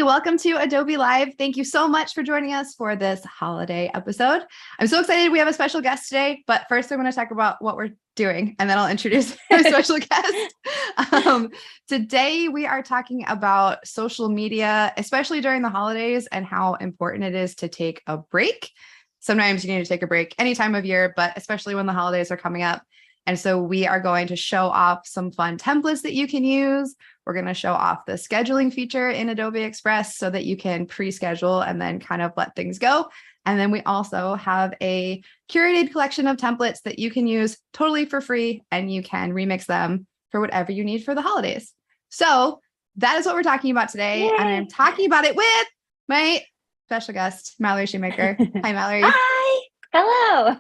welcome to Adobe Live. Thank you so much for joining us for this holiday episode. I'm so excited we have a special guest today, but first I'm going to talk about what we're doing and then I'll introduce our special guest. Today we are talking about social media, especially during the holidays, and how important it is to take a break. Sometimes you need to take a break any time of year, but especially when the holidays are coming up. And so we are going to show off some fun templates that you can use. We're going to show off the scheduling feature in Adobe Express so that you can pre-schedule and then kind of let things go. And then we also have a curated collection of templates that you can use totally for free, and you can remix them for whatever you need for the holidays. So that is what we're talking about today. Yay. And I'm talking about it with my special guest, Mallory Shoemaker. Hi, Mallory. Hi. Hello.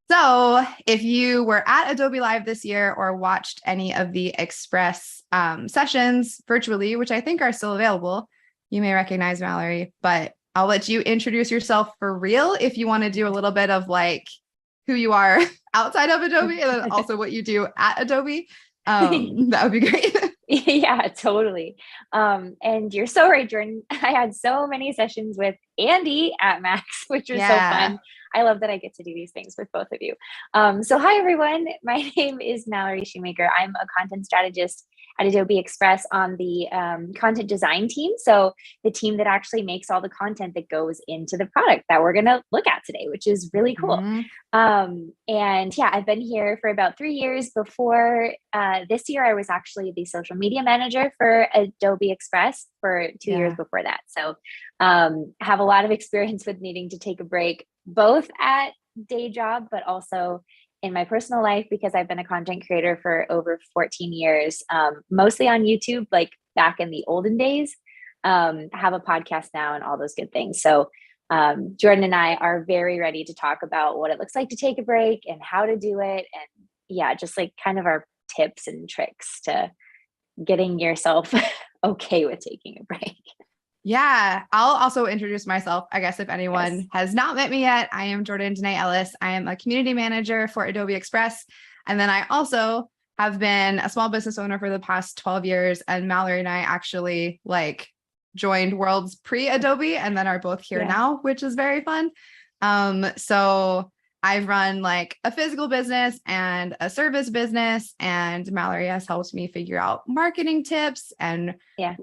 So if you were at Adobe Live this year or watched any of the Express sessions virtually, which I think are still available, you may recognize Mallory, but I'll let you introduce yourself for real if you want to do a little bit of like who you are outside of Adobe and then also what you do at Adobe. That would be great. Yeah, totally. And you're so right, Jordan. I had so many sessions with Andy at Max, which was so fun. I love that I get to do these things with both of you. So hi, everyone. My name is Mallory Shoemaker. I'm a content strategist at Adobe Express on the content design team. So the team that actually makes all the content that goes into the product that we're going to look at today, which is really cool. And yeah, I've been here for about 3 years. Before this year, I was actually the social media manager for Adobe Express for 2 years before that. So have a lot of experience with needing to take a break, both at day job, but also in my personal life, because I've been a content creator for over 14 years, mostly on YouTube, like back in the olden days. I have a podcast now and all those good things. So Jordan and I are very ready to talk about what it looks like to take a break and how to do it. And yeah, just like kind of our tips and tricks to getting yourself okay with taking a break. Yeah, I'll also introduce myself. I guess if anyone has not met me yet, I am Jordan Ellis. I am a community manager for Adobe Express. And then I also have been a small business owner for the past 12 years. And Mallory and I actually joined Worlds pre-Adobe and then are both here now, which is very fun. So I've run like a physical business and a service business, and Mallory has helped me figure out marketing tips and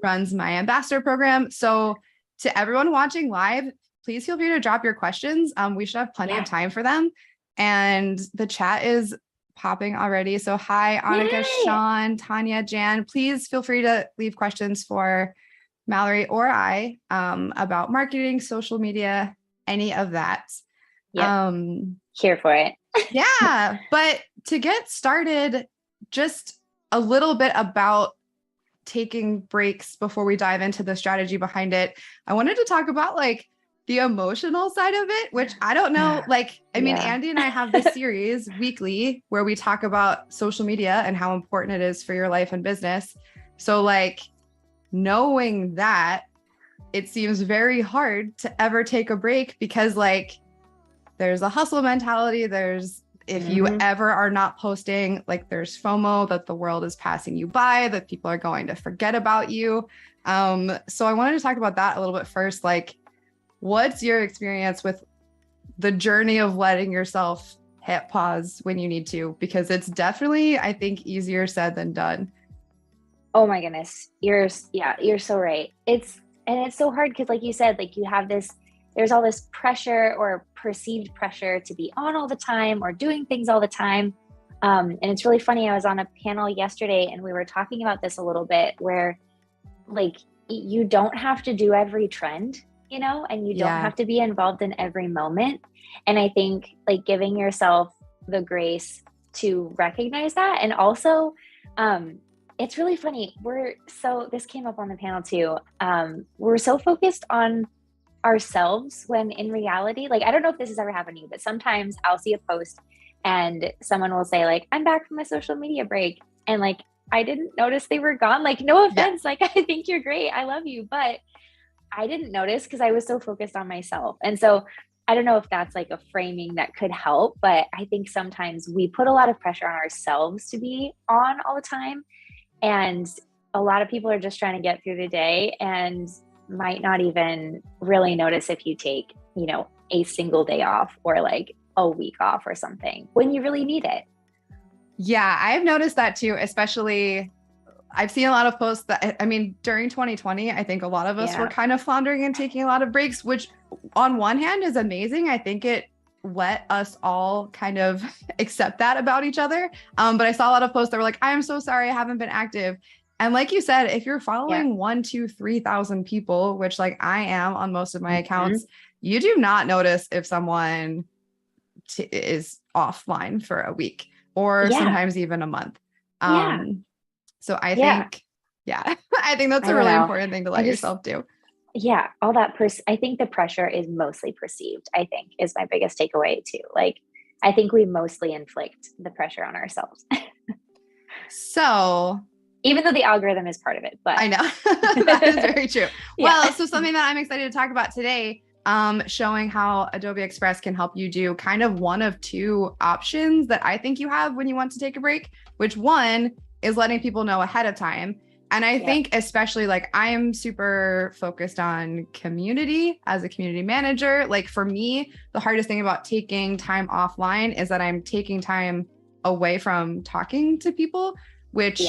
runs my ambassador program. So to everyone watching live, please feel free to drop your questions. We should have plenty of time for them. And the chat is popping already. So hi, Annika, Sean, Tanya, Jan, please feel free to leave questions for Mallory or I about marketing, social media, any of that. Here for it. Yeah. But to get started, just a little bit about taking breaks before we dive into the strategy behind it. I wanted to talk about like the emotional side of it, which I don't know. I mean, Andy and I have this series weekly where we talk about social media and how important it is for your life and business. So like knowing that, it seems very hard to ever take a break because like there's a hustle mentality. If you ever are not posting, like there's FOMO that the world is passing you by, that people are going to forget about you. So I wanted to talk about that a little bit first. Like, what's your experience with the journey of letting yourself hit pause when you need to? Because it's definitely, I think, easier said than done. Oh my goodness. You're so right. It's so hard because like you said, like you have there's all this pressure or perceived pressure to be on all the time or doing things all the time. And it's really funny. I was on a panel yesterday and we were talking about this a little bit where like you don't have to do every trend, and you don't have to be involved in every moment. And I think like giving yourself the grace to recognize that. And also, it's really funny. This came up on the panel too. We're so focused on ourselves when in reality, like, I don't know if this has ever happened to you, but sometimes I'll see a post and someone will say like, I'm back from my social media break. And like, I didn't notice they were gone. Like, no offense. Like, I think you're great. I love you. But I didn't notice because I was so focused on myself. And so I don't know if that's like a framing that could help, but I think sometimes we put a lot of pressure on ourselves to be on all the time. And a lot of people are just trying to get through the day. And might not even really notice if you take, a single day off or like a week off or something when you really need it. Yeah, I've noticed that too, especially I've seen a lot of posts that, I mean, during 2020, I think a lot of us were kind of floundering and taking a lot of breaks, which on one hand is amazing. I think it let us all kind of accept that about each other. But I saw a lot of posts that were like, I'm so sorry, I haven't been active. And like you said, if you're following 1, 2, 3,000 people, which like I am on most of my accounts, you do not notice if someone is offline for a week or sometimes even a month. So I think, I think that's a really important thing to let yourself do. Yeah. All that I think the pressure is mostly perceived, I think is my biggest takeaway too. Like, I think we mostly inflict the pressure on ourselves. So even though the algorithm is part of it, but I know that is very true. Well, so something that I'm excited to talk about today, showing how Adobe Express can help you do kind of one of two options that I think you have when you want to take a break, which one is letting people know ahead of time. And I think especially like I'm super focused on community as a community manager. Like for me, the hardest thing about taking time offline is that I'm taking time away from talking to people, which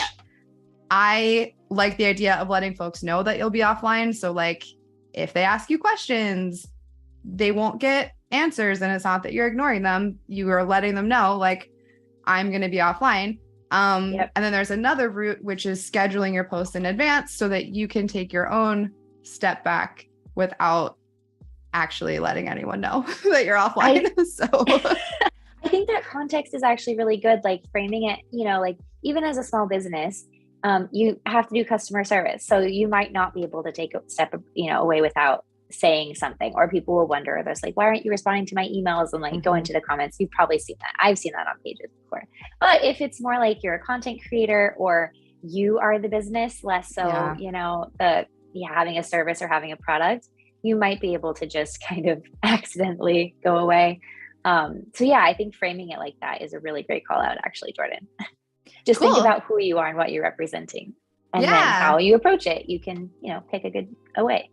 I like the idea of letting folks know that you'll be offline. So like if they ask you questions, they won't get answers. And it's not that you're ignoring them. You are letting them know like, I'm going to be offline. And then there's another route, which is scheduling your posts in advance so that you can take your own step back without actually letting anyone know that you're offline. I think that context is actually really good. Like framing it, like even as a small business, you have to do customer service. So you might not be able to take a step, away without saying something, or people will wonder, there's like, why aren't you responding to my emails? And like go into the comments. You've probably seen that. I've seen that on pages before. But if it's more like you're a content creator or you are the business, less so, having a service or having a product, you might be able to just kind of accidentally go away. I think framing it like that is a really great call out, actually, Jordan. Just think about who you are and what you're representing, and then how you approach it. You can, pick a good way.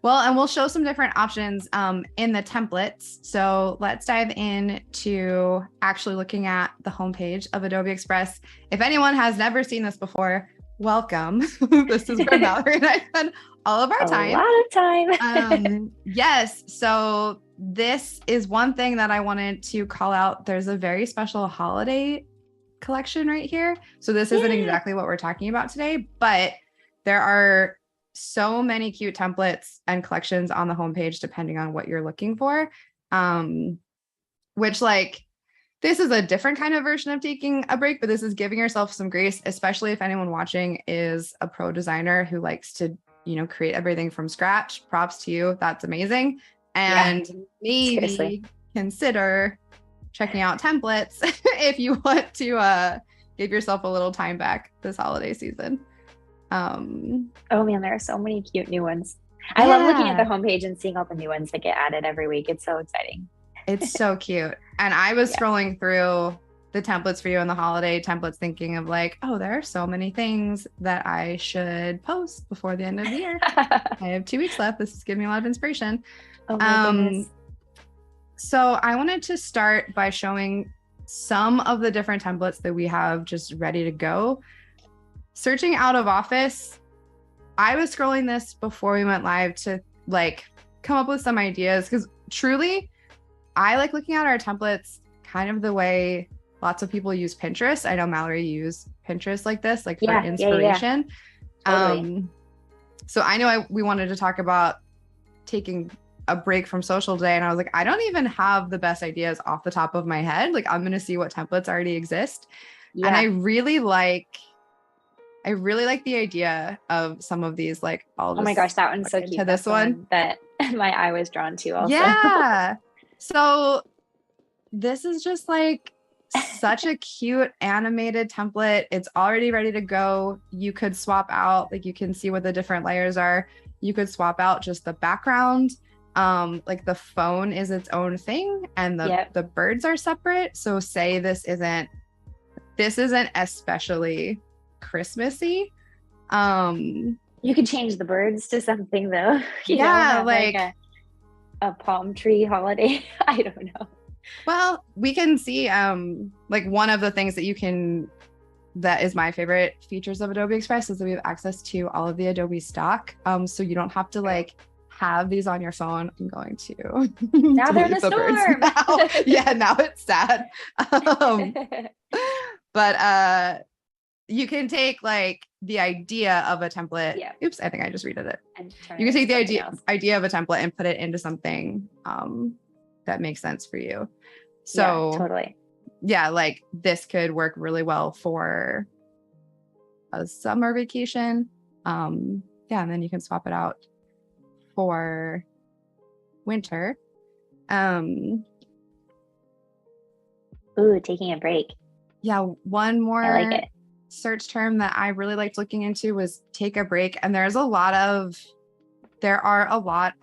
Well, and we'll show some different options in the templates. So let's dive into actually looking at the homepage of Adobe Express. If anyone has never seen this before, welcome. This is where Mallory and I spend all of our time. A lot of time. Yes. So this is one thing that I wanted to call out. There's a very special holiday collection right here. So this isn't exactly what we're talking about today, but there are so many cute templates and collections on the homepage, depending on what you're looking for. Which like, this is a different kind of version of taking a break, but this is giving yourself some grace, especially if anyone watching is a pro designer who likes to, create everything from scratch. Props to you. That's amazing. And maybe consider checking out templates if you want to give yourself a little time back this holiday season. Oh man, there are so many cute new ones. I love looking at the homepage and seeing all the new ones that get added every week. It's so exciting. It's so cute. And I was scrolling through the templates for you in the holiday templates, thinking of like, oh, there are so many things that I should post before the end of the year. I have 2 weeks left. This is giving me a lot of inspiration. Oh my goodness. So I wanted to start by showing some of the different templates that we have just ready to go. Searching out of office, I was scrolling this before we went live to like come up with some ideas, because truly I like looking at our templates kind of the way lots of people use Pinterest. I know Mallory used Pinterest like this, like for inspiration. Totally. So I know we wanted to talk about taking a break from social today, and I was like, I don't even have the best ideas off the top of my head. Like I'm going to see what templates already exist. And I really like the idea of some of these, like, oh my gosh, that one's so cute. This one that my eye was drawn to also. Yeah. So this is just like such a cute animated template. It's already ready to go. You could swap out, like you can see what the different layers are. You could swap out just the background. Like the phone is its own thing and the birds are separate. So say this isn't You could change the birds to something though. Yeah, Have like a palm tree holiday. I don't know. Well, we can see like one of the things that is my favorite features of Adobe Express is that we have access to all of the Adobe stock. So you don't have to like have these on your phone. I'm going to now they're in the storm. Now. Yeah, now it's sad. But you can take like the idea of a template. Yeah. Oops, I think I just redid it. You can take the idea of a template and put it into something that makes sense for you. So yeah, totally. Yeah, like this could work really well for a summer vacation. And then you can swap it out for winter. Ooh, taking a break. Yeah, one more I like it. search term that I really liked looking into was take a break. And there are a lot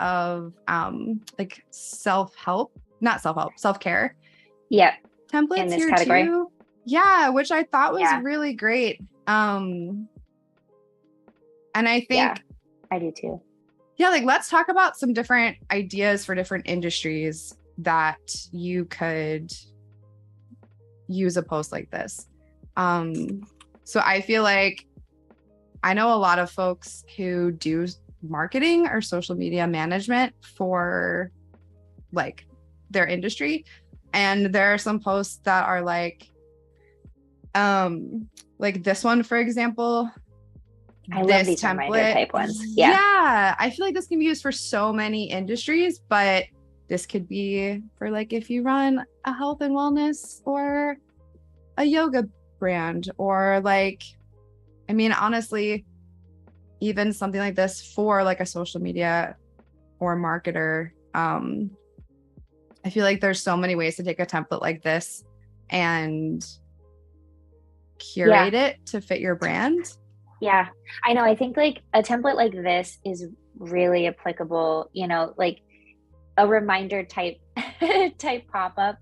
of like self-care. Yeah. Templates in this here category. too. Yeah, which I thought was really great. And I think yeah, I do too. Yeah, like let's talk about some different ideas for different industries that you could use a post like this. So I feel like I know a lot of folks who do marketing or social media management for like their industry. And there are some posts that are like this one, for example. I love these reminder type ones. Yeah, I feel like this can be used for so many industries, but this could be for like if you run a health and wellness or a yoga brand, or like, I mean, honestly, even something like this for like a social media or marketer. I feel like there's so many ways to take a template like this and curate it to fit your brand. Yeah, I know. I think like a template like this is really applicable, like a reminder type pop-up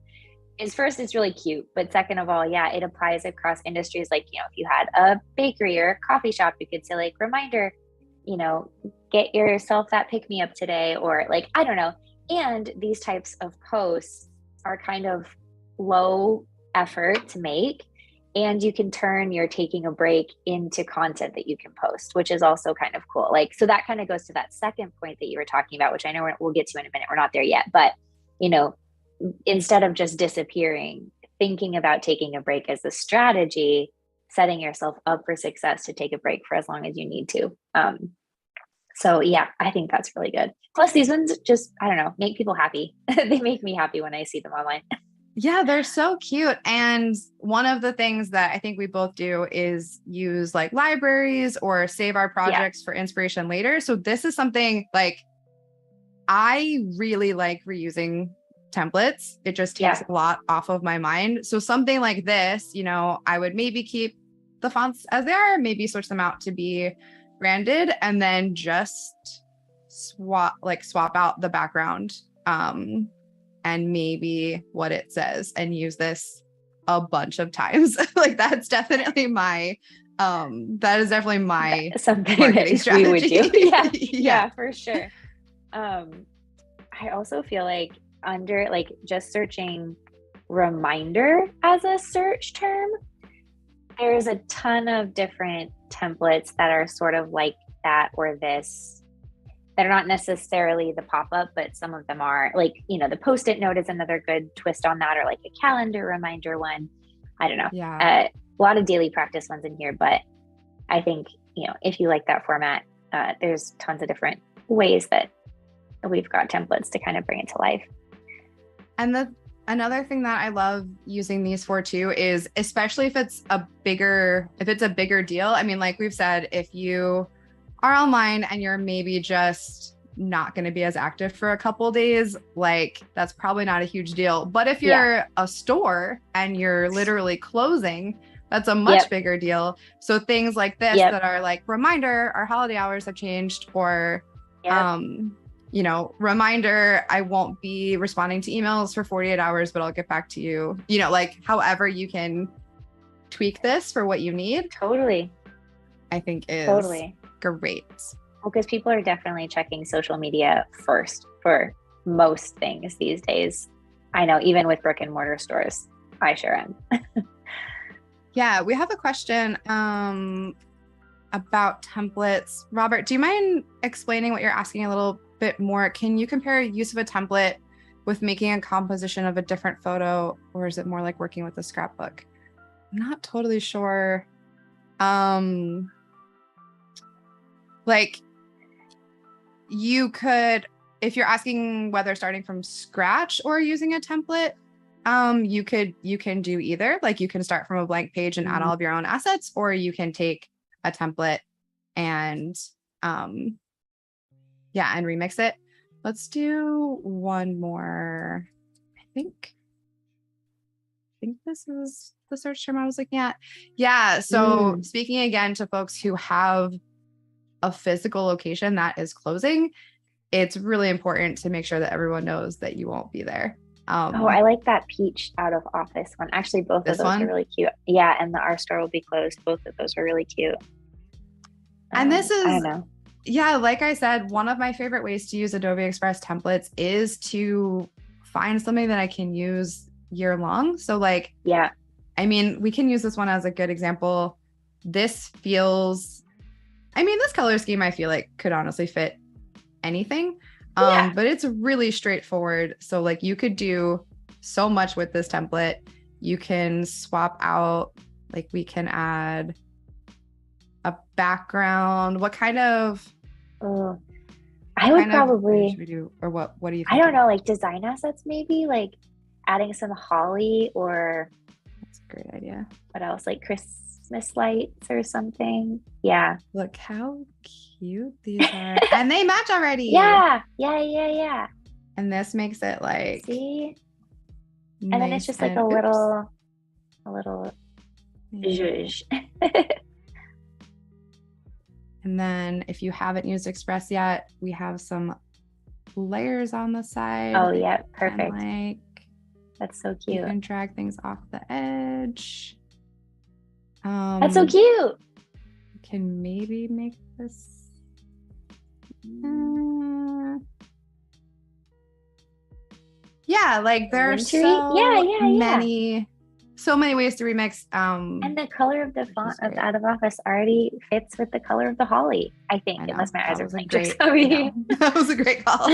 is first, it's really cute. But second of all, it applies across industries. Like, if you had a bakery or a coffee shop, you could say like reminder, get yourself that pick me up today, or like, I don't know. And these types of posts are kind of low effort to make. And you can turn your taking a break into content that you can post, which is also kind of cool. Like, so that kind of goes to that second point that you were talking about, which I know we'll get to in a minute. We're not there yet, but instead of just disappearing, thinking about taking a break as a strategy, setting yourself up for success to take a break for as long as you need to. So yeah, I think that's really good. Plus these ones just, I don't know, make people happy. They make me happy when I see them online. Yeah, they're so cute. And one of the things that I think we both do is use like libraries or save our projects for inspiration later. So this is something like I really like reusing templates. It just takes a lot off of my mind. So something like this, I would maybe keep the fonts as they are, maybe switch them out to be branded, and then just swap out the background and maybe what it says, and use this a bunch of times. Like that's definitely my something marketing strategy. We would do. Yeah, for sure. I also feel like under like just searching reminder as a search term, there's a ton of different templates that are sort of like that or this. They're not necessarily the pop-up, but some of them are. Like, the Post-it note is another good twist on that, or like a calendar reminder one. I don't know. Yeah. A lot of daily practice ones in here, but I think, if you like that format, there's tons of different ways that we've got templates to kind of bring it to life. And another thing that I love using these for too is, especially if it's a bigger deal. I mean, like we've said, if you are online and you're maybe just not going to be as active for a couple days, like that's probably not a huge deal. But if you're a store and you're literally closing, that's a much bigger deal. So things like this that are like reminder, our holiday hours have changed, or reminder, I won't be responding to emails for 48 hours, but I'll get back to you. Like however you can tweak this for what you need. Totally. I think is great. Because people are definitely checking social media first for most things these days. I know, even with brick and mortar stores, I sure am. Yeah, we have a question about templates. Robert, do you mind explaining what you're asking a little bit more? Can you compare use of a template with making a composition of a different photo, or is it more like working with a scrapbook? I'm not totally sure. Like you could, if you're asking whether starting from scratch or using a template, you can do either. Like you can start from a blank page and add all of your own assets, or you can take a template and and remix it. Let's do one more. I think this is the search term I was looking at. Yeah. So speaking again to folks who have a physical location that is closing, it's really important to make sure that everyone knows that you won't be there. I like that peach out of office one. Actually, both of those are really cute. Yeah, and the our store will be closed. Both of those are really cute. And this is, I don't know. Yeah, like I said, one of my favorite ways to use Adobe Express templates is to find something that I can use year long. So like, yeah, I mean, we can use this one as a good example. This feels, this color scheme I feel like could honestly fit anything. But it's really straightforward. So like you could do so much with this template. You can swap out, like we can add a background. What kind of I would probably should we do, or what do you think? I don't know, like design assets maybe, like adding some holly, or that's a great idea. What else? Like Christmas lights or something. Yeah. Look how cute these are. And they match already. Yeah. And this makes it like, see? Nice, and then it's just like a little zhuzh. And then if you haven't used Express yet, we have some layers on the side. Oh yeah, perfect. Like, that's so cute. You can drag things off the edge. That's so cute. You can maybe make this. Yeah, like there's so many ways to remix. And the color of the font of Out of Office already fits with the color of the holly, I think, unless my eyes are playing tricks on me. That was a great call.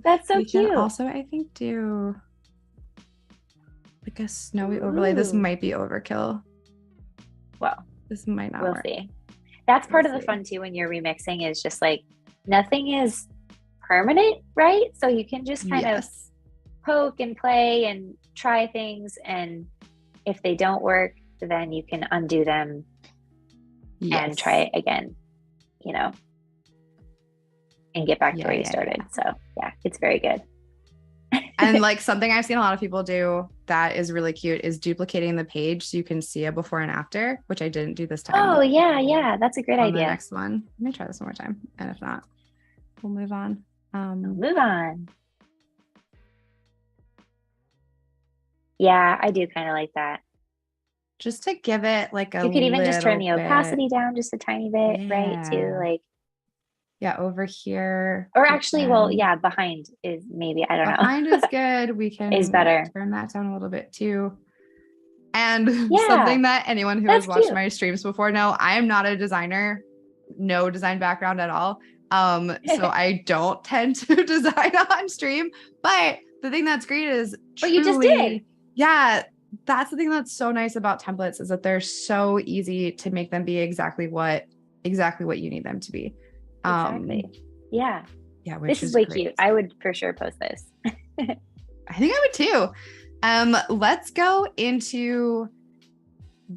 That's so cute. Can also, I think, do like a snowy overlay. This might be overkill. Well, this might not work. We'll see. That's part of the fun too when you're remixing, is just like nothing is permanent, right? So you can just kind of poke and play and try things, and if they don't work, then you can undo them and try it again, and get back to where you started. So yeah, it's very good. And like something I've seen a lot of people do that is really cute is duplicating the page so you can see a before and after, which I didn't do this time. Oh yeah, that's a great idea. The next one, let me try this one more time, and if not, we'll move on. Move on. Yeah, I do kind of like that. Just to give it like a, you could even just turn the opacity down just a tiny bit, right? To like, over here. Or actually, behind is maybe, I don't know. Behind is good. We can is better. Turn that down a little bit too. And something that anyone who has watched my streams before know, I am not a designer, no design background at all. So I don't tend to design on stream, but the thing that's great is but you just did. Yeah, that's the thing that's so nice about templates, is that they're so easy to make them be exactly what you need them to be. Exactly. Yeah, which is way cute. I would for sure post this. I think I would too. Let's go into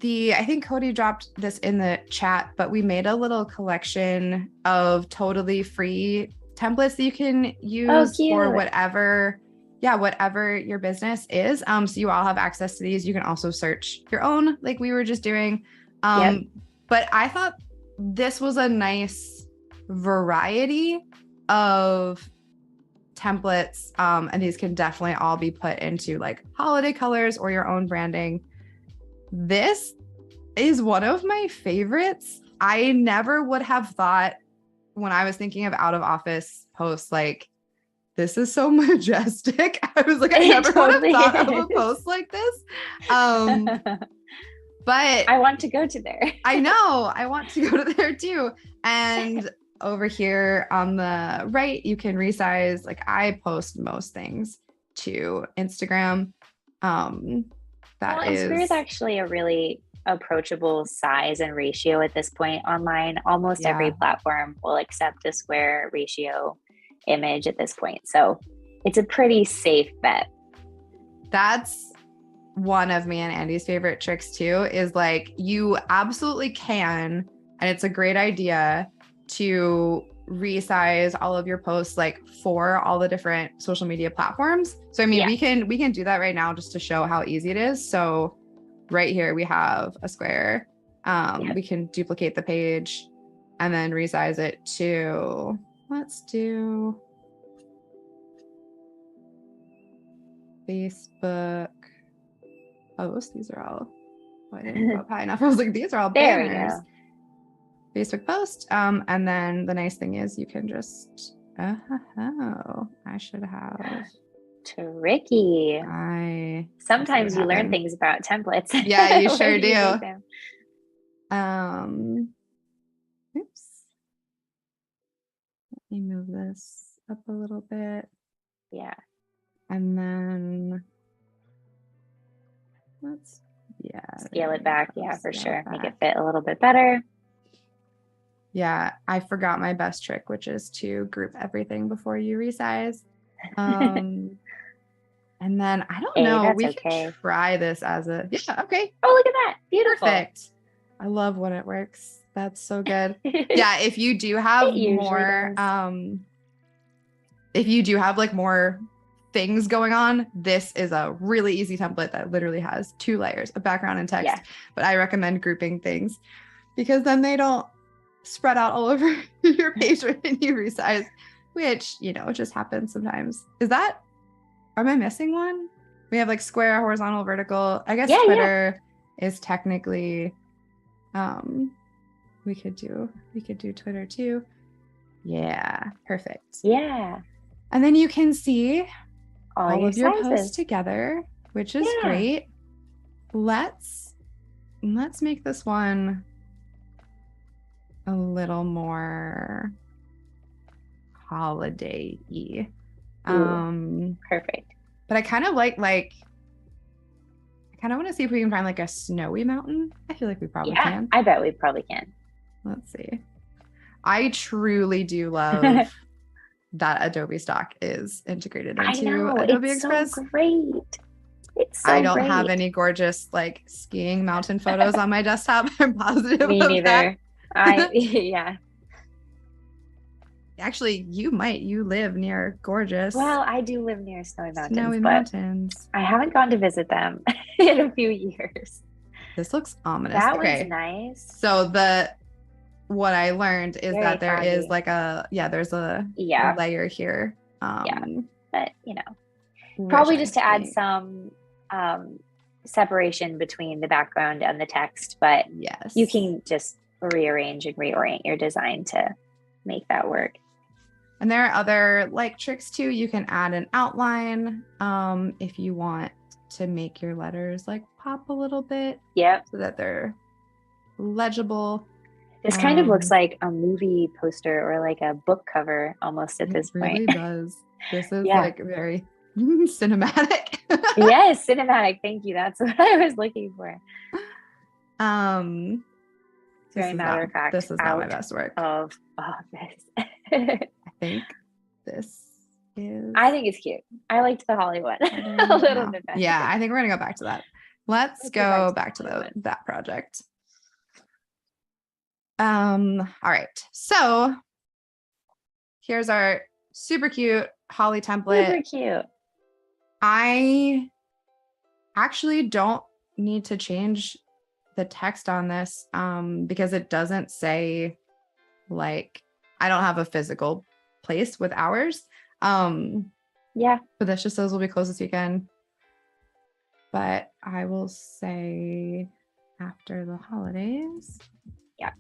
I think Cody dropped this in the chat, but we made a little collection of totally free templates that you can use for whatever your business is. So you all have access to these. You can also search your own, like we were just doing. But I thought this was a nice variety of templates. And these can definitely all be put into like holiday colors or your own branding. This is one of my favorites. I never would have thought when I was thinking of out of office posts, like, this is so majestic. I was like, I never totally would have thought of a is. post like this. But I want to go to there. I know I want to go to there too. And over here on the right, you can resize. Like, I post most things to Instagram. Instagram is actually a really approachable size and ratio at this point online. Almost every platform will accept a square ratio image at this point. So it's a pretty safe bet. That's one of me and Andy's favorite tricks too, is like, you absolutely can, and it's a great idea to resize all of your posts like for all the different social media platforms. So I mean, we can do that right now just to show how easy it is. So right here we have a square. We can duplicate the page and then resize it to, let's do Facebook posts. These are all, I didn't go up high enough. I was like, these are all banners. Facebook post. And then the nice thing is you can just, I should have. Tricky. Sometimes you learn things about templates. Yeah, you sure do. Oops. Let me move this up a little bit. Yeah. And then let's, scale it back. Yeah, for sure. Make it fit a little bit better. Yeah, I forgot my best trick, which is to group everything before you resize. And then I don't know, we can try this as a, okay. Oh, look at that. Beautiful. Perfect. I love when it works. That's so good. Yeah, if you do have more, if you do have like more things going on, this is a really easy template that literally has 2 layers, a background and text. Yeah. But I recommend grouping things because then they don't spread out all over your page when you resize, which, you know, just happens sometimes. Am I missing one? We have like square, horizontal, vertical. I guess Twitter is technically, we could do Twitter too. Yeah, perfect. Yeah. And then you can see all of your sizes. posts together, which is great. Let's make this one a little more holiday-y. Perfect. But I kind of like I kind of want to see if we can find like a snowy mountain. I feel like we probably can. I bet we probably can. Let's see. I truly do love that Adobe stock is integrated into Adobe Express. So great. It's so I don't have any gorgeous like skiing mountain photos on my desktop. I'm positive. Me neither. Yeah. Actually, you live near gorgeous. Well, I do live near snowy mountains. I haven't gone to visit them in a few years. This looks ominous. That was nice. So what I learned is that there is like there's a layer here. But you know, probably just to add some separation between the background and the text, but you can just rearrange and reorient your design to make that work. And there are other like tricks too. You can add an outline if you want to make your letters like pop a little bit. Yep. So that they're legible. This kind of looks like a movie poster or like a book cover almost at this point. It really does. This is like very cinematic. Yes, cinematic. Thank you. That's what I was looking for. Very matter of fact. This is not my best work. Of this. I think this is. I think it's cute. I liked the Holly one a little bit better. Yeah, I think we're gonna go back to that. Let's go back to that project. All right. So here's our super cute Holly template. Super cute. I actually don't need to change the text on this because it doesn't say like, I don't have a physical place with hours. But this just says we'll be closed this weekend. But I will say after the holidays. Yeah.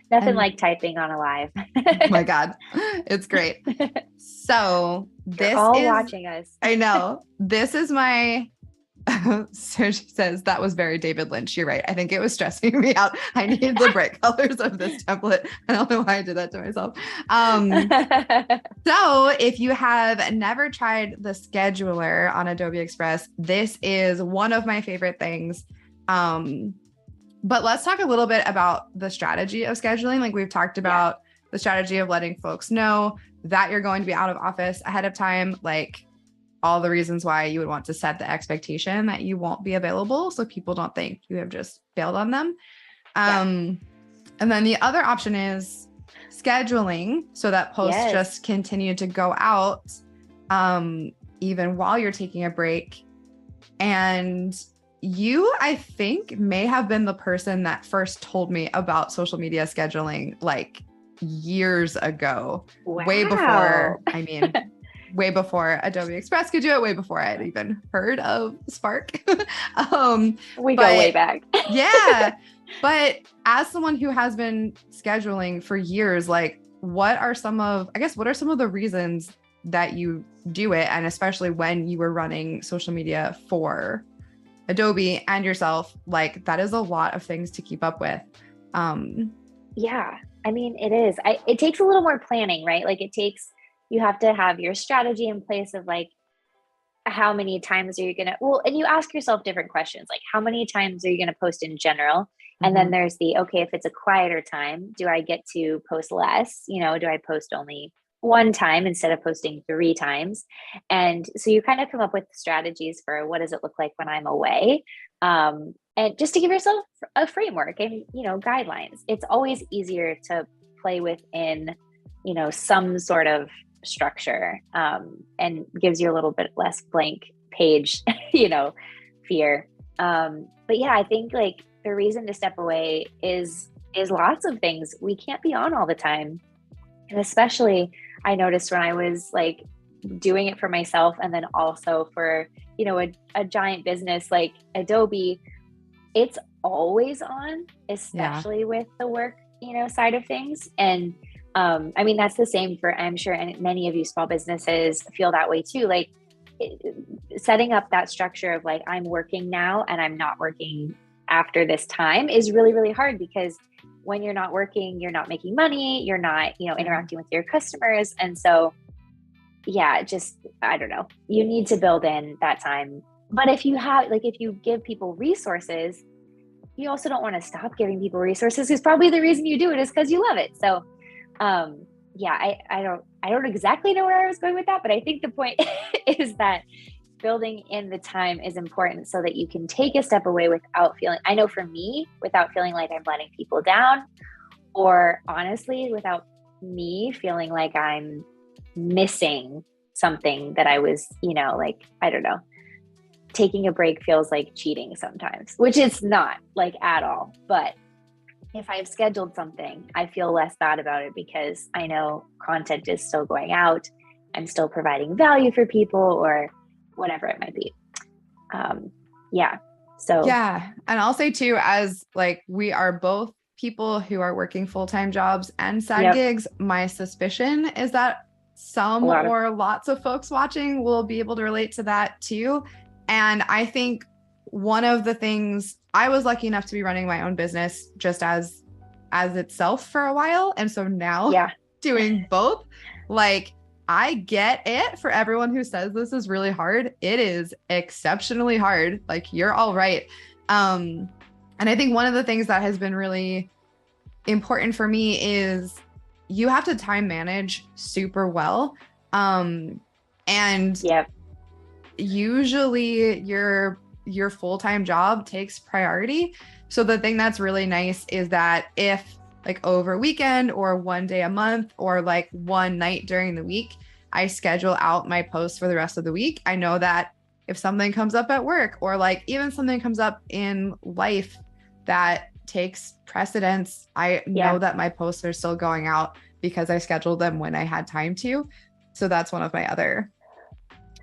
Nothing And like typing on a live. oh my God, it's great. So You're this all is, watching us. I know, this is my, so she says that was very David Lynch. You're right. I think it was stressing me out. I needed the bright colors of this template. I don't know why I did that to myself. So if you have never tried the scheduler on Adobe Express, this is one of my favorite things. But let's talk a little bit about the strategy of scheduling. Like we've talked about the strategy of letting folks know that you're going to be out of office ahead of time, like all the reasons why you would want to set the expectation that you won't be available so people don't think you have just bailed on them. And then the other option is scheduling so that posts just continue to go out even while you're taking a break. And you, I think, may have been the person that first told me about social media scheduling like years ago. Wow. Way before Adobe Express could do it, way before I had even heard of Spark. We go way back. Yeah. But as someone who has been scheduling for years, like what are some of the reasons that you do it? And especially when you were running social media for Adobe and yourself, like that is a lot of things to keep up with. Yeah, I mean, it is. It takes a little more planning, right? Like you have to have your strategy in place of like, how many times are you going to, and you ask yourself different questions, like how many times are you going to post in general? And then there's okay, if it's a quieter time, do I get to post less? Do I post only one time instead of posting 3 times? And so you kind of come up with strategies for what does it look like when I'm away? And just to give yourself a framework and, guidelines. It's always easier to play within, some sort of structure, and gives you a little bit less blank page, fear. But yeah, I think like the reason to step away is lots of things. We can't be on all the time. And especially I noticed when I was like doing it for myself and then also for, a giant business like Adobe, it's always on, especially with the work, side of things. And I mean, that's the same for, I'm sure, and many of you small businesses feel that way too. Like setting up that structure of like, I'm working now and I'm not working after this time is really, really hard, because when you're not working, you're not making money, you're not, interacting with your customers. And so, yeah, just, I don't know, you need to build in that time. But if you give people resources, you also don't want to stop giving people resources, because probably the reason you do it is because you love it. So, yeah, I don't exactly know where I was going with that, but I think the point is that building in the time is important so that you can take a step away without feeling, I know for me, without feeling like I'm letting people down, or honestly, without me feeling like I'm missing something that I was, like, I don't know, taking a break feels like cheating sometimes, which it's not like at all. But if I've scheduled something, I feel less bad about it because I know content is still going out. I'm still providing value for people or whatever it might be. Yeah. So, yeah. And I'll say too, as like, we are both people who are working full-time jobs and side gigs. My suspicion is that lots of folks watching will be able to relate to that too. And I think one of the things, I was lucky enough to be running my own business just as itself for a while. And so now doing both, like, I get it for everyone who says this is really hard. It is exceptionally hard. Like, you're all right. And I think one of the things that has been really important for me is you have to time manage super well. And usually your full-time job takes priority. So the thing that's really nice is that if like over a weekend or one day a month or like one night during the week, I schedule out my posts for the rest of the week. I know that if something comes up at work or like even something comes up in life that takes precedence, I know that my posts are still going out because I scheduled them when I had time to. So that's one of my other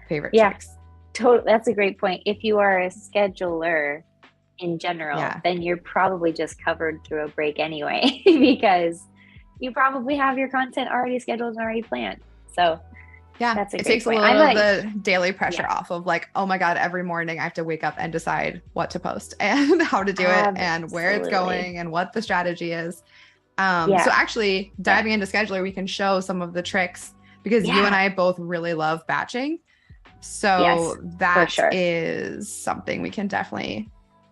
favorite tricks. Totally. That's a great point. If you are a scheduler, in general, then you're probably just covered through a break anyway, because you probably have your content already scheduled and already planned. So that's a it great takes point. a little of the daily pressure off of like, oh my God, every morning I have to wake up and decide what to post and how to do it and where it's going and what the strategy is. So actually diving into Scheduler, we can show some of the tricks because you and I both really love batching. So that is something we can definitely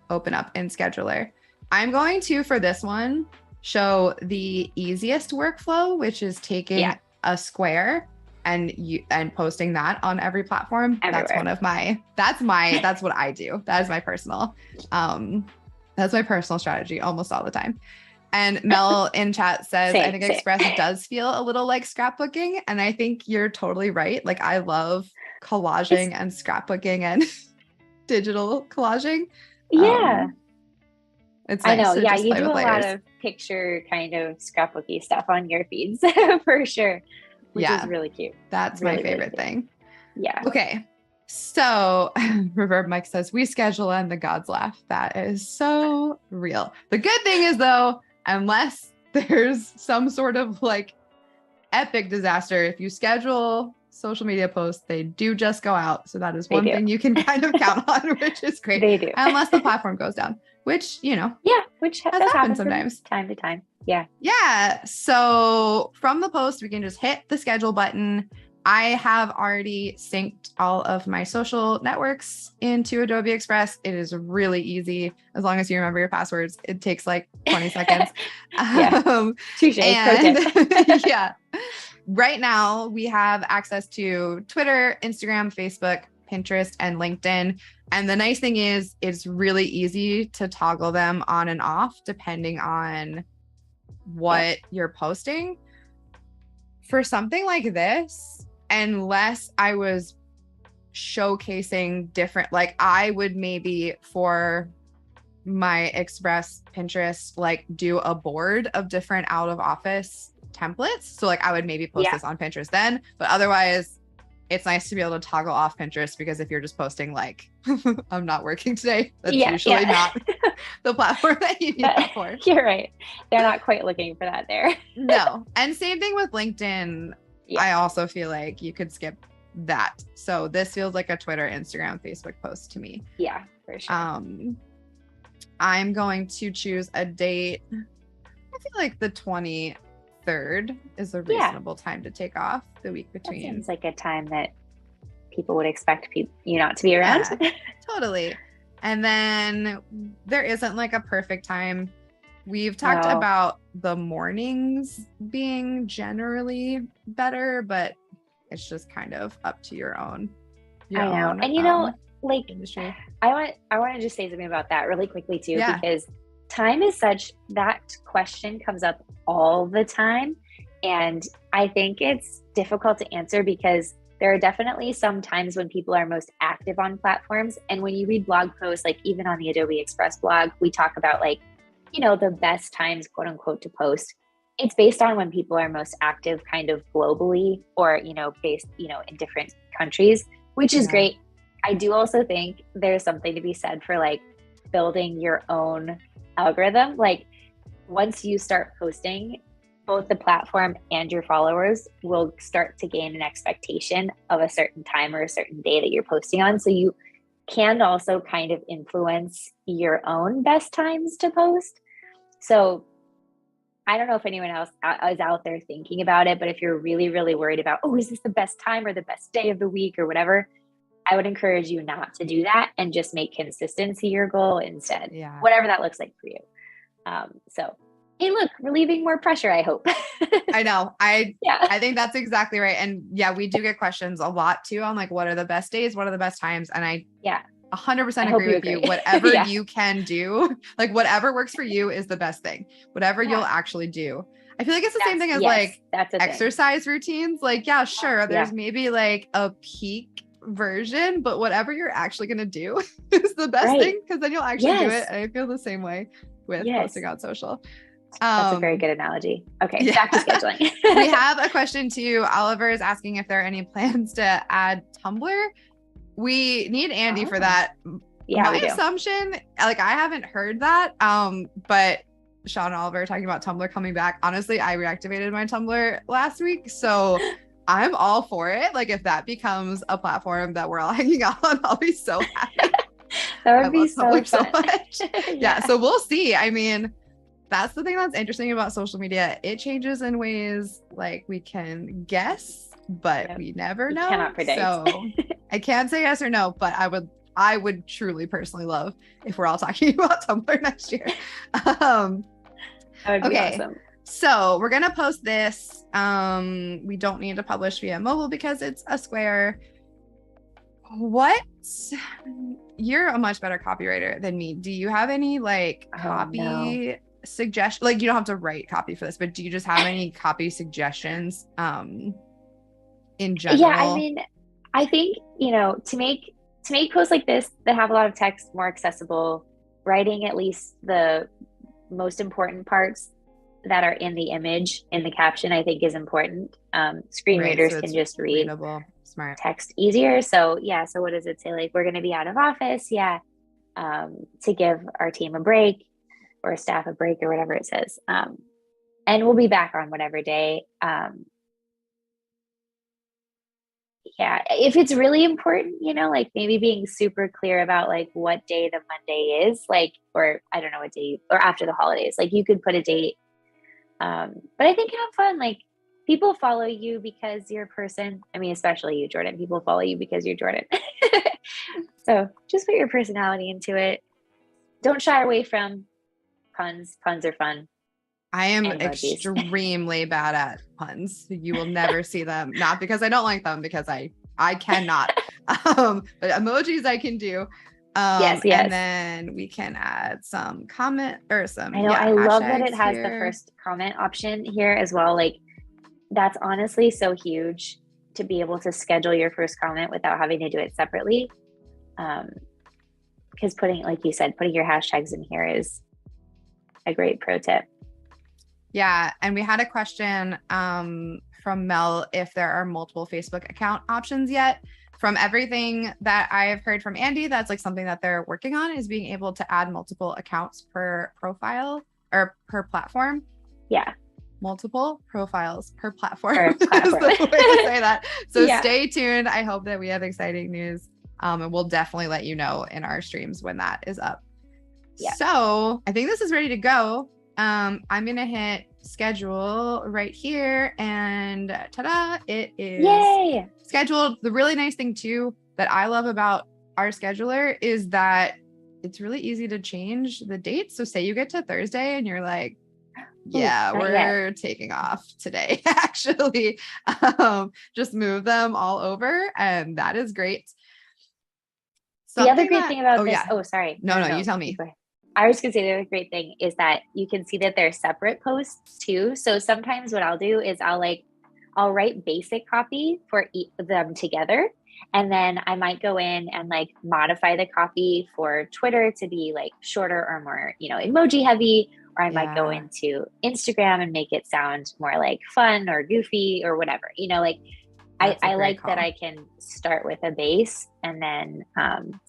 open up in Scheduler. I'm going to, for this one, show the easiest workflow, which is taking a square and posting that on every platform. Everywhere. That's one of my, that's what I do. That is my personal, that's my personal strategy almost all the time. And Mel in chat says, I think Express does feel a little like scrapbooking. And I think you're totally right. Like I love collaging and scrapbooking and digital collaging. It's nice. I know. To Yeah, just you play do with a layers. lot of picture kind of scrapbooky stuff on your feeds for sure, which is really cute. That's really, my favorite thing. Yeah. Okay. So Reverb Mike says, we schedule and the gods laugh. That is so real. The good thing is though, unless there's some sort of like epic disaster, if you schedule social media posts, they do just go out. So that is one thing you can kind of count on, which is great. They do. Unless the platform goes down, which, you know, which has happened sometimes. Time to time. Yeah. Yeah. So from the post, we can just hit the schedule button. I have already synced all of my social networks into Adobe Express. It is really easy. As long as you remember your passwords, it takes like 20 seconds. Touche. Yeah. Right now we have access to Twitter, Instagram, Facebook, Pinterest, and LinkedIn. And the nice thing is it's really easy to toggle them on and off depending on what you're posting. For something like this, unless I was showcasing different, like I would maybe for my Express Pinterest, like do a board of different out of office templates. So like I would maybe post this on Pinterest then, but otherwise it's nice to be able to toggle off Pinterest because if you're just posting like, I'm not working today, that's usually not the platform that you need that for. You're right. They're not quite looking for that there. No. And same thing with LinkedIn. I also feel like you could skip that. So this feels like a Twitter, Instagram, Facebook post to me. Yeah, for sure. I'm going to choose a date. I feel like the 23rd is a reasonable time to take off the week between. That seems like a time that people would expect you not to be around. Yeah, totally. And then there isn't like a perfect time. We've talked about the mornings being generally better, but it's just kind of up to your own. And you know, like industry. I want to just say something about that really quickly too, because time is such, that question comes up all the time. And I think it's difficult to answer because there are definitely some times when people are most active on platforms. And when you read blog posts, like even on the Adobe Express blog, we talk about like, you know, the best times, quote unquote, to post. It's based on when people are most active kind of globally or, you know, based, you know, in different countries, which is great. I do also think there's something to be said for like building your own algorithm. Like once you start posting, both the platform and your followers will start to gain an expectation of a certain time or a certain day that you're posting on. So you can also kind of influence your own best times to post. So I don't know if anyone else is out there thinking about it, but if you're really, really worried about, oh, is this the best time or the best day of the week or whatever, I would encourage you not to do that and just make consistency your goal instead, whatever that looks like for you. So, hey, look, relieving more pressure, I hope. I know. I think that's exactly right. And we do get questions a lot too on like, what are the best days? What are the best times? And I 100% agree with you. Whatever you can do, like whatever works for you is the best thing. Whatever you'll actually do. I feel like it's the same thing as like exercise routines. Like, sure. There's maybe like a peak version, but whatever you're actually going to do is the best thing because then you'll actually do it. And I feel the same way with posting on social. That's a very good analogy. Okay, back to scheduling. We have a question too. Oliver is asking if there are any plans to add Tumblr. We need Andy for that. Yeah, my we do. assumption, like I haven't heard that, but Sean and Oliver talking about Tumblr coming back. Honestly, I reactivated my Tumblr last week, so I'm all for it. Like if that becomes a platform that we're all hanging out on, I'll be so happy. That would be so Tumblr fun. so much. Yeah, so we'll see. I mean, that's the thing that's interesting about social media. It changes in ways like we can guess, but we never know. Cannot predict. So I can't say yes or no, but I would truly personally love if we're all talking about Tumblr next year. That would be awesome. So we're going to post this. We don't need to publish via mobile because it's a square. You're a much better copywriter than me. Do you have any like copy suggestions? Like you don't have to write copy for this, but do you just have any copy suggestions in general? Yeah, I mean, I think, to make posts like this that have a lot of text more accessible, writing at least the most important parts that are in the image in the caption, I think is important. Screen readers can just read smart text easier. So what does it say? Like, we're going to be out of office. To give our team a break or staff a break or whatever it says. And we'll be back on whatever day. If it's really important, like maybe being super clear about like what day the Monday is, like, or I don't know what day, or after the holidays, like you could put a date. But I think have fun. Like people follow you because you're a person. I mean, especially you, Jordan. People follow you because you're Jordan. So just put your personality into it. Don't shy away from puns. Puns are fun. I am extremely bad at puns. You will never see them. Not because I don't like them, because I cannot. But emojis I can do. Yes. And then we can add some comment or some. I know. I love that it has the first comment option here as well. Like that's honestly so huge to be able to schedule your first comment without having to do it separately. Because like you said, putting your hashtags in here is a great pro tip. Yeah. And we had a question from Mel if there are multiple Facebook account options yet. From everything that I've heard from Andy, that's like something that they're working on, is being able to add multiple accounts per profile or per platform. Yeah. Multiple profiles per platform. Is the way to say that. So stay tuned. I hope that we have exciting news. And we'll definitely let you know in our streams when that is up. Yeah. So I think this is ready to go. I'm going to hit schedule right here and ta-da, it is scheduled. The really nice thing too that I love about our scheduler is that it's really easy to change the dates. So say you get to Thursday and you're like, we're taking off today, actually. Just move them all over and that is great. The other great thing about this, sorry. No, you tell me. I was going to say the other great thing is that you can see that they're separate posts too. So sometimes what I'll do is I'll write basic copy for them together. And then I might go in and like modify the copy for Twitter to be like shorter or more, emoji heavy, or I might go into Instagram and make it sound more like fun or goofy or whatever, I like that I can start with a base and then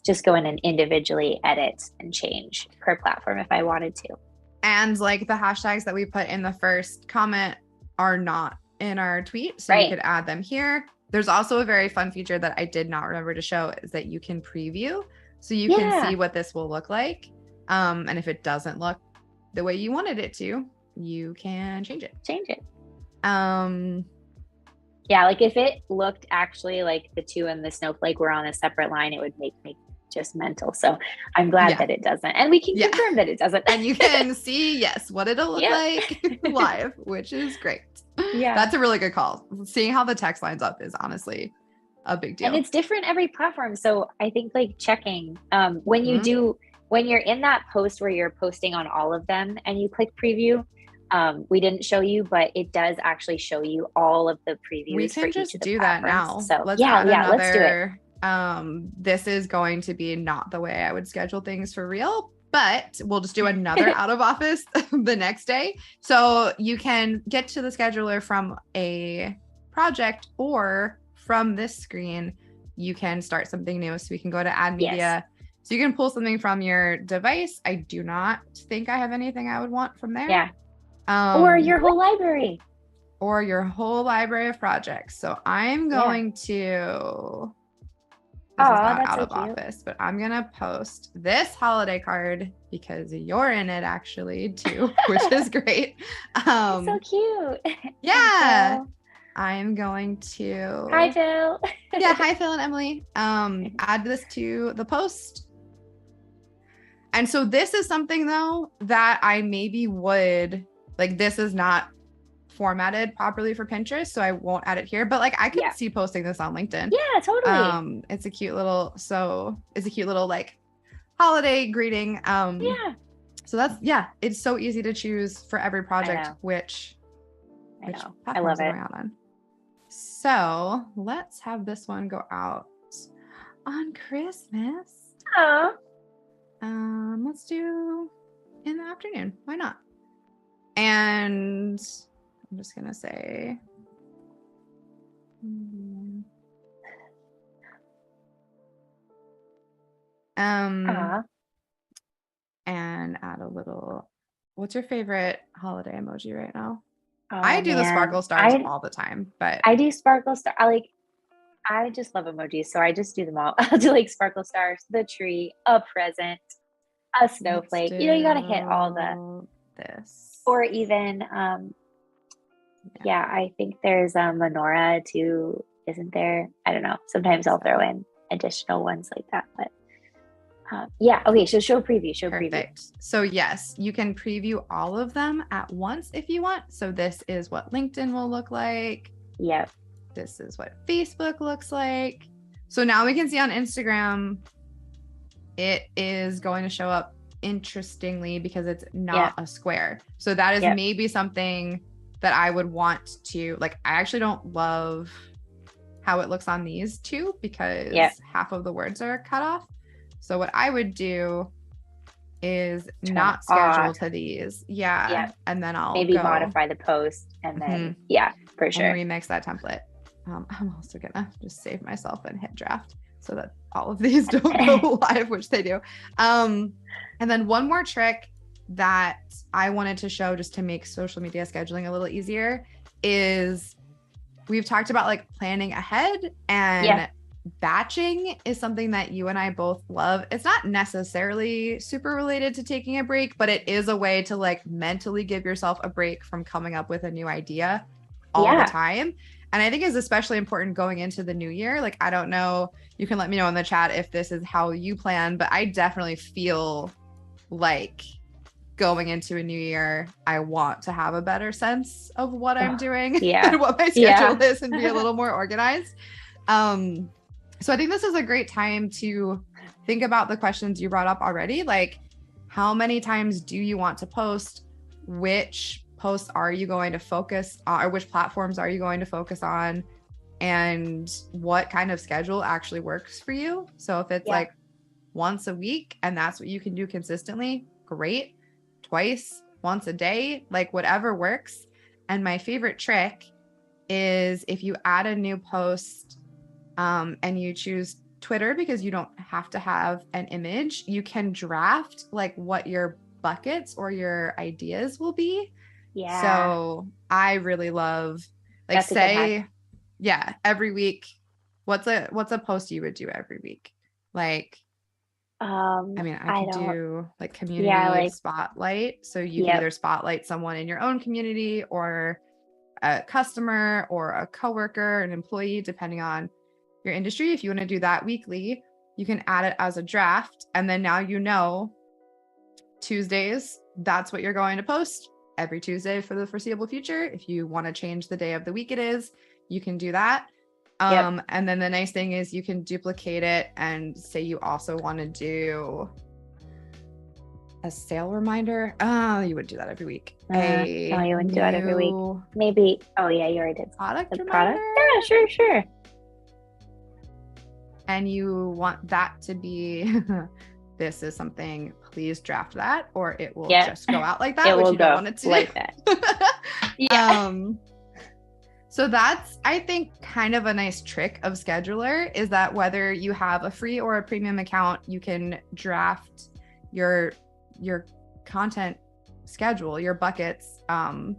just go in and individually edit and change per platform if I wanted to. And like the hashtags that we put in the first comment are not in our tweet. So you could add them here. There's also a very fun feature that I did not remember to show is that you can preview. So you can see what this will look like. And if it doesn't look the way you wanted it to, you can change it. Yeah, like if it looked actually like the two and the snowflake were on a separate line, it would make me just mental. So I'm glad that it doesn't. And we can confirm that it doesn't. And you can see, what it'll look like live, which is great. Yeah. That's a really good call. Seeing how the text lines up is honestly a big deal. And it's different every platform. So I think like checking when you're in that post where you're posting on all of them and you click preview, we didn't show you, but it does actually show you all of the previews. We can just do platforms. That now. So let's do it. This is going to be not the way I would schedule things for real, but we'll just do another out of office the next day. So you can get to the scheduler from a project or from this screen, you can start something new. So we can go to add media So you can pull something from your device. I do not think I have anything I would want from there. Yeah. Or your whole library. Or your whole library of projects. So I'm going to, this is not out of office, but I'm going to post this holiday card because you're in it actually too, which is great. So cute. Yeah. I'm going to. Hi, Phil. Yeah. Hi, Phil and Emily. Add this to the post. And so this is something though that I maybe would, like, this is not formatted properly for Pinterest, so I won't add it here, but like I could see posting this on LinkedIn. Yeah, totally. It's a cute little like holiday greeting. Yeah. So that's, it's so easy to choose for every project which I love it. On. So let's have this one go out on Christmas. Oh. Let's do in the afternoon. Why not? And I'm just gonna say, and add a little. What's your favorite holiday emoji right now? I do the sparkle stars all the time, but I do sparkle star. I just love emojis, so I just do them all. I'll do like sparkle stars, the tree, a present, a snowflake. You know, you gotta hit all this. Or even, I think there's a menorah too, isn't there? I don't know. Sometimes I'll throw in additional ones like that, but okay. So show preview. Perfect. So yes, you can preview all of them at once if you want. So this is what LinkedIn will look like. Yep. This is what Facebook looks like. So now we can see on Instagram, it is going to show up interestingly because it's not a square. So that is maybe something that I would want to, like, I actually don't love how it looks on these two because half of the words are cut off. So what I would do is not schedule to these. And then I'll maybe modify the post and then, for sure. And remix that template. I'm also gonna just save myself and hit draft so that all of these don't go live, which they do. And then one more trick that I wanted to show just to make social media scheduling a little easier is we've talked about like planning ahead, and batching is something that you and I both love. It's not necessarily super related to taking a break, but it is a way to like mentally give yourself a break from coming up with a new idea all the time. And I think is especially important going into the new year. Like, I don't know, you can let me know in the chat if this is how you plan, but I definitely feel like going into a new year, I want to have a better sense of what I'm doing and what my schedule is and be a little more organized. So I think this is a great time to think about the questions you brought up already. Like, how many times do you want to post? Which posts are you going to focus on, or which platforms are you going to focus on, and what kind of schedule actually works for you? So if it's like once a week and that's what you can do consistently, great. Twice, once a day, like whatever works. And my favorite trick is if you add a new post and you choose Twitter, because you don't have to have an image, you can draft like what your buckets or your ideas will be. So I really love, like, that's say, every week, what's a post you would do every week? Like, I mean, I could do like community spotlight. So you can either spotlight someone in your own community or a customer or a coworker, an employee, depending on your industry. If you want to do that weekly, you can add it as a draft. And then now, you know, Tuesdays, that's what you're going to post every Tuesday for the foreseeable future. If you want to change the day of the week it is, you can do that. And then the nice thing is you can duplicate it and say you also want to do a sale reminder. You would do that every week. No, you wouldn't do it every week. Maybe. Oh yeah, you already did. Product reminder? Yeah, sure. And you want that to be, this is something, please draft that, or it will just go out like that, which you don't want it to like that. So that's, I think, kind of a nice trick of Scheduler is that whether you have a free or a premium account, you can draft your content schedule, your buckets, and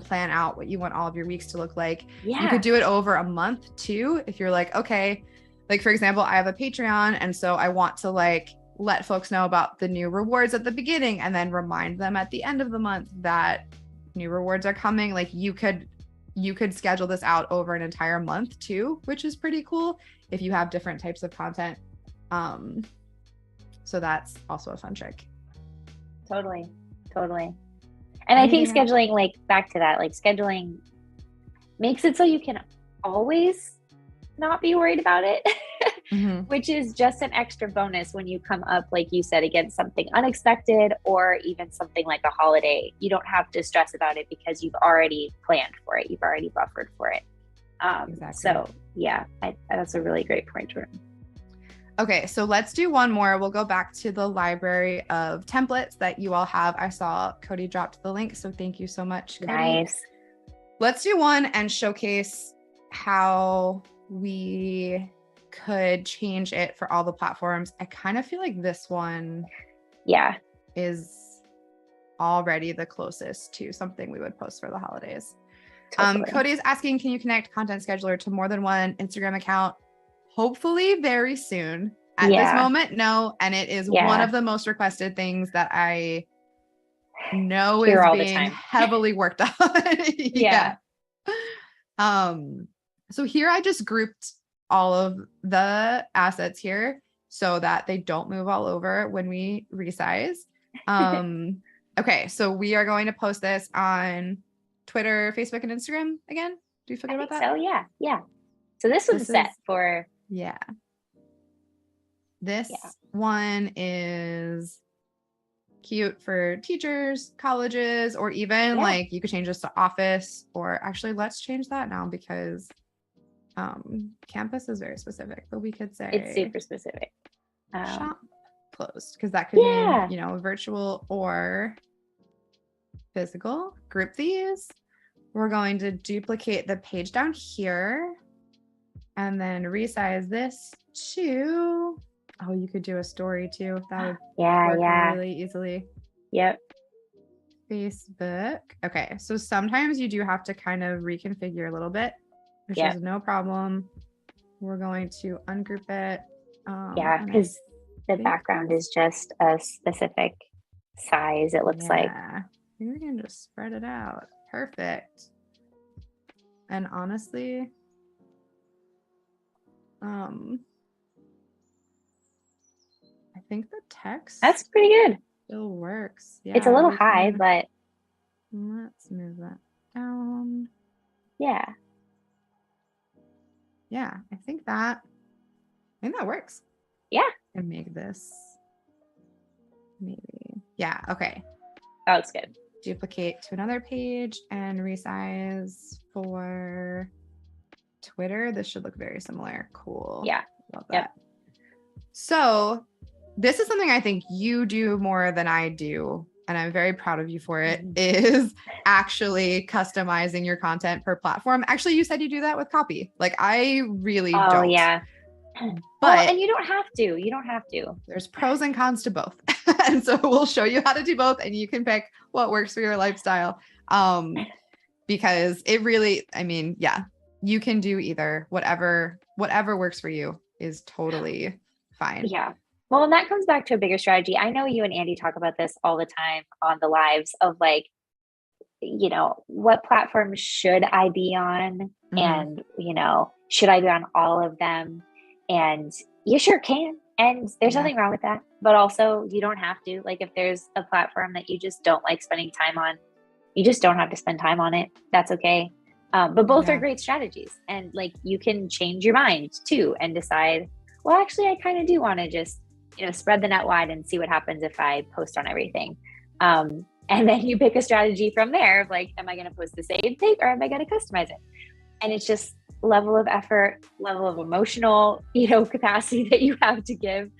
plan out what you want all of your weeks to look like. Yeah. You could do it over a month too. If you're like, okay, like for example, I have a Patreon, and so I want to like let folks know about the new rewards at the beginning and then remind them at the end of the month that new rewards are coming. Like you could schedule this out over an entire month too, which is pretty cool if you have different types of content. So that's also a fun trick. Totally. And I think scheduling, like back to that, like scheduling makes it so you can always not be worried about it, which is just an extra bonus when you come up, like you said, against something unexpected or even something like a holiday. You don't have to stress about it because you've already planned for it. You've already buffered for it. Exactly. So yeah, that's a really great point, Jordan. Okay, so let's do one more. We'll go back to the library of templates that you all have. I saw Cody dropped the link, so thank you so much, Cody. Nice. Let's do one and showcase how we could change it for all the platforms. I kind of feel like this one is already the closest to something we would post for the holidays. Totally. Cody is asking, can you connect Content Scheduler to more than one Instagram account? Hopefully very soon. At this moment, no. And it is one of the most requested things that I know is being heavily worked on. So here I just grouped all of the assets here so that they don't move all over when we resize. Okay, so we are going to post this on Twitter, Facebook, and Instagram again. Do you forget about that? So yeah. So this one's set for... This one is cute for teachers, colleges, or even like you could change this to office, or actually let's change that now because campus is very specific, but we could say it's super specific. Shop closed, because that could mean, virtual or physical. Group these. We're going to duplicate the page down here and then resize this to, you could do a story too. That would work really easily. Yep. Facebook. Okay. So sometimes you do have to kind of reconfigure a little bit, which is no problem. We're going to ungroup it. Because the background is just a specific size, it looks like. I think we can just spread it out. Perfect. And honestly, I think the text that's pretty good. Still works. It's a little high, but let's move that down. Yeah, I think that works. And make this maybe okay. That looks good. Duplicate to another page and resize for Twitter. This should look very similar. Cool. Love that. Yep. So this is something I think you do more than I do, and I'm very proud of you for it, is actually customizing your content per platform. Actually, you said you do that with copy. Like I really don't. Oh yeah. But and you don't have to. There's pros and cons to both. And so we'll show you how to do both, and you can pick what works for your lifestyle. Because it really, you can do either. Whatever works for you is totally fine. Yeah. Well, and that comes back to a bigger strategy. I know you and Andy talk about this all the time on the lives of like, what platform should I be on? And, should I be on all of them? And you sure can. And there's nothing wrong with that. But also you don't have to. Like if there's a platform that you just don't like spending time on, you just don't have to spend time on it. That's okay. But both are great strategies. And like you can change your mind too and decide, well, actually, I kind of do want to just, spread the net wide and see what happens if I post on everything. And then you pick a strategy from there of like, am I going to post the same thing or am I going to customize it? And it's just level of effort, level of emotional, capacity that you have to give.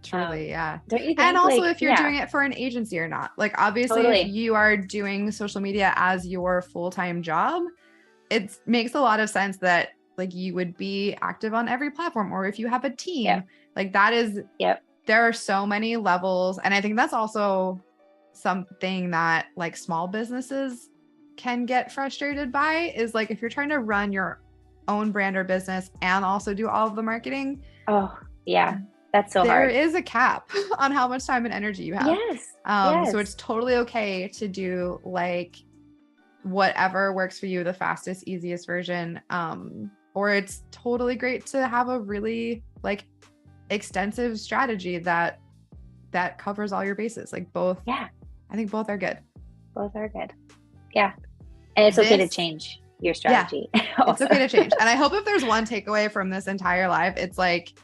Truly, Don't you think? And also if you're doing it for an agency or not. Like obviously if you are doing social media as your full-time job, it makes a lot of sense that like you would be active on every platform, or if you have a team, like that is, there are so many levels. And I think that's also something that like small businesses can get frustrated by, is like, if you're trying to run your own brand or business and also do all of the marketing. Oh yeah. That's so there hard. is a cap on how much time and energy you have. So it's totally okay to do like whatever works for you, the fastest, easiest version. Or it's totally great to have a really like extensive strategy that covers all your bases. Like both. Yeah. I think both are good. Both are good. Yeah. And it's okay to change your strategy. Yeah, it's okay to change. And I hope if there's one takeaway from this entire live, it's like,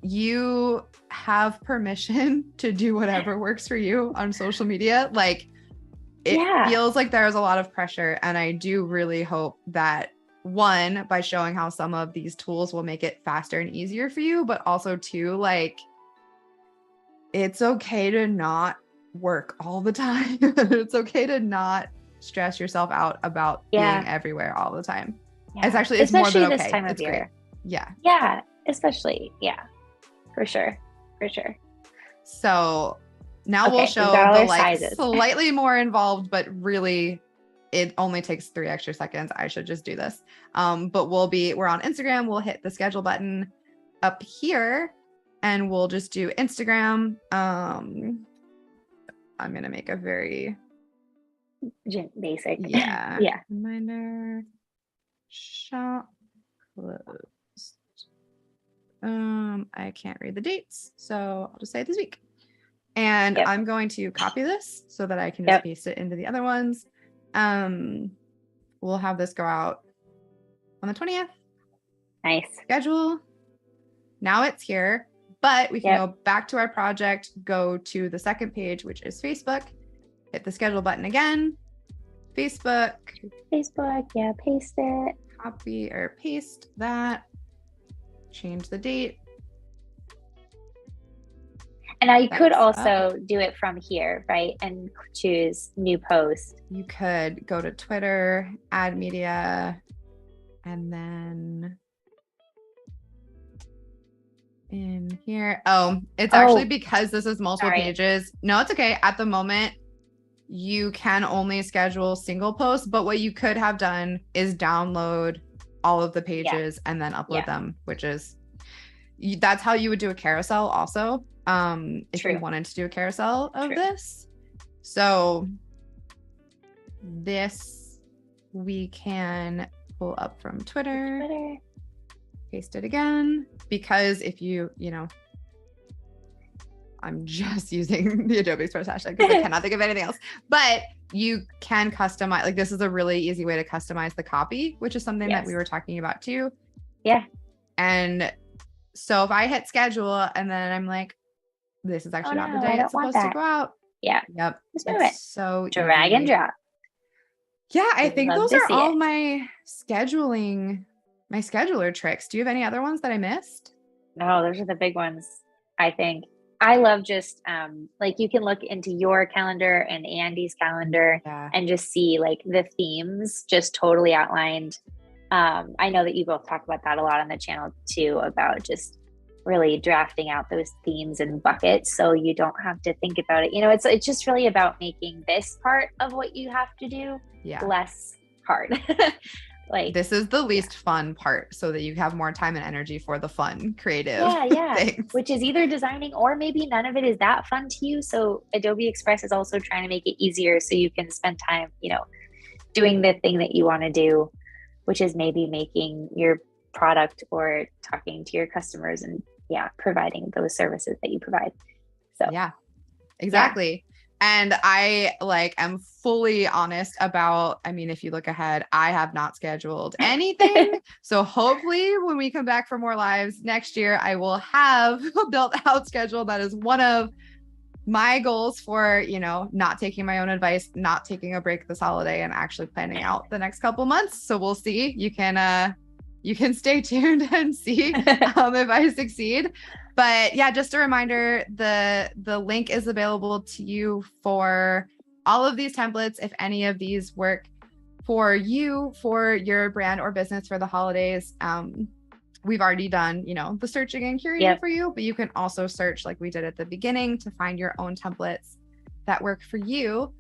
you have permission to do whatever works for you on social media. Like it feels like there's a lot of pressure. And I do really hope that, one, by showing how some of these tools will make it faster and easier for you, but also two, like it's okay to not work all the time. It's okay to not stress yourself out about being everywhere all the time. It's actually, it's especially more than okay. This time of it's year. Great. Yeah. Yeah. Especially. Yeah. For sure. So now we'll show the like slightly more involved, but really it only takes 3 extra seconds. I should just do this. But we're on Instagram. We'll hit the schedule button up here and we'll just do Instagram. I'm going to make a very basic. Yeah. Reminder. Shop closed. I can't read the dates, so I'll just say this week. And I'm going to copy this so that I can just paste it into the other ones. We'll have this go out on the 20th. Nice. Schedule. Now it's here, but we can go back to our project, go to the second page, which is Facebook, hit the schedule button again. Facebook, paste it. Copy or paste that. Change the date. And I could also do it from here, right? And choose new post. You could go to Twitter, add media, and then in here. Oh, it's actually because this is multiple pages. No, it's okay. At the moment, you can only schedule single posts, but what you could have done is download all of the pages and then upload them, which is, that's how you would do a carousel also. If you wanted to do a carousel of this. So this we can pull up from Twitter. Paste it again, because if you I'm just using the Adobe Express hashtag because I cannot think of anything else, but you can customize, like this is a really easy way to customize the copy, which is something that we were talking about too. Yeah. And so if I hit schedule and then I'm like, this is actually not the day it's supposed to go out. Yeah. Yep. Just move it. So drag and drop. Yeah. I think those are all my scheduler tricks. Do you have any other ones that I missed? No, those are the big ones. I think I love just like you can look into your calendar and Andy's calendar and just see like the themes just totally outlined. I know that you both talk about that a lot on the channel too, about just really drafting out those themes and buckets so you don't have to think about it. It's just really about making this part of what you have to do less hard. Like this is the least fun part so that you have more time and energy for the fun, creative things. Which is either designing or maybe none of it is that fun to you. So Adobe Express is also trying to make it easier so you can spend time, doing the thing that you want to do, which is maybe making your product or talking to your customers and providing those services that you provide. So exactly. And I am fully honest about, if you look ahead, I have not scheduled anything. So hopefully when we come back for more lives next year, I will have a built out schedule. That is one of my goals for, not taking my own advice, not taking a break this holiday and actually planning out the next couple months. So we'll see. You can stay tuned and see if I succeed. But just a reminder, the link is available to you for all of these templates. If any of these work for you, for your brand or business for the holidays. We've already done, the searching and curating for you, but you can also search like we did at the beginning to find your own templates that work for you.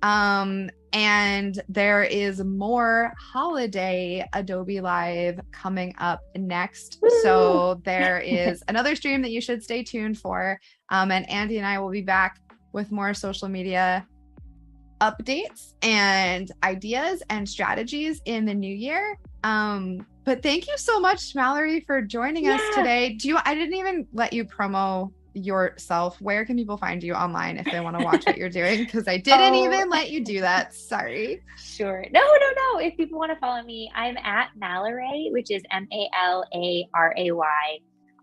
And there is more holiday Adobe Live coming up next. Woo! So there is another stream that you should stay tuned for. And Andy and I will be back with more social media updates and ideas and strategies in the new year. But thank you so much, Mallory, for joining us today. I didn't even let you promo yourself. Where can people find you online if they want to watch what you're doing? Because I didn't even let you do that. Sorry. Sure. No. If people want to follow me, I'm at Mallory, which is Malaray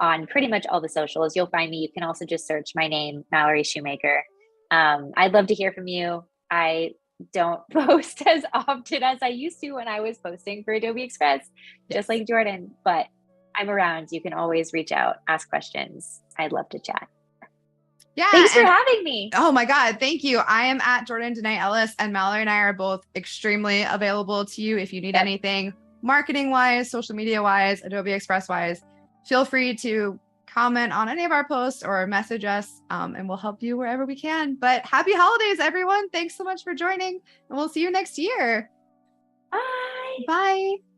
on pretty much all the socials. You'll find me. You can also just search my name, Mallory Shoemaker. I'd love to hear from you. I don't post as often as I used to when I was posting for Adobe Express, just like Jordan, but I'm around. You can always reach out, ask questions. I'd love to chat. Yeah. Thanks for having me. Oh my God. Thank you. I am at Jordan Ellis, and Mallory and I are both extremely available to you if you need anything marketing wise, social media wise, Adobe Express wise. Feel free to comment on any of our posts or message us, and we'll help you wherever we can. But happy holidays, everyone. Thanks so much for joining, and we'll see you next year. Bye. Bye.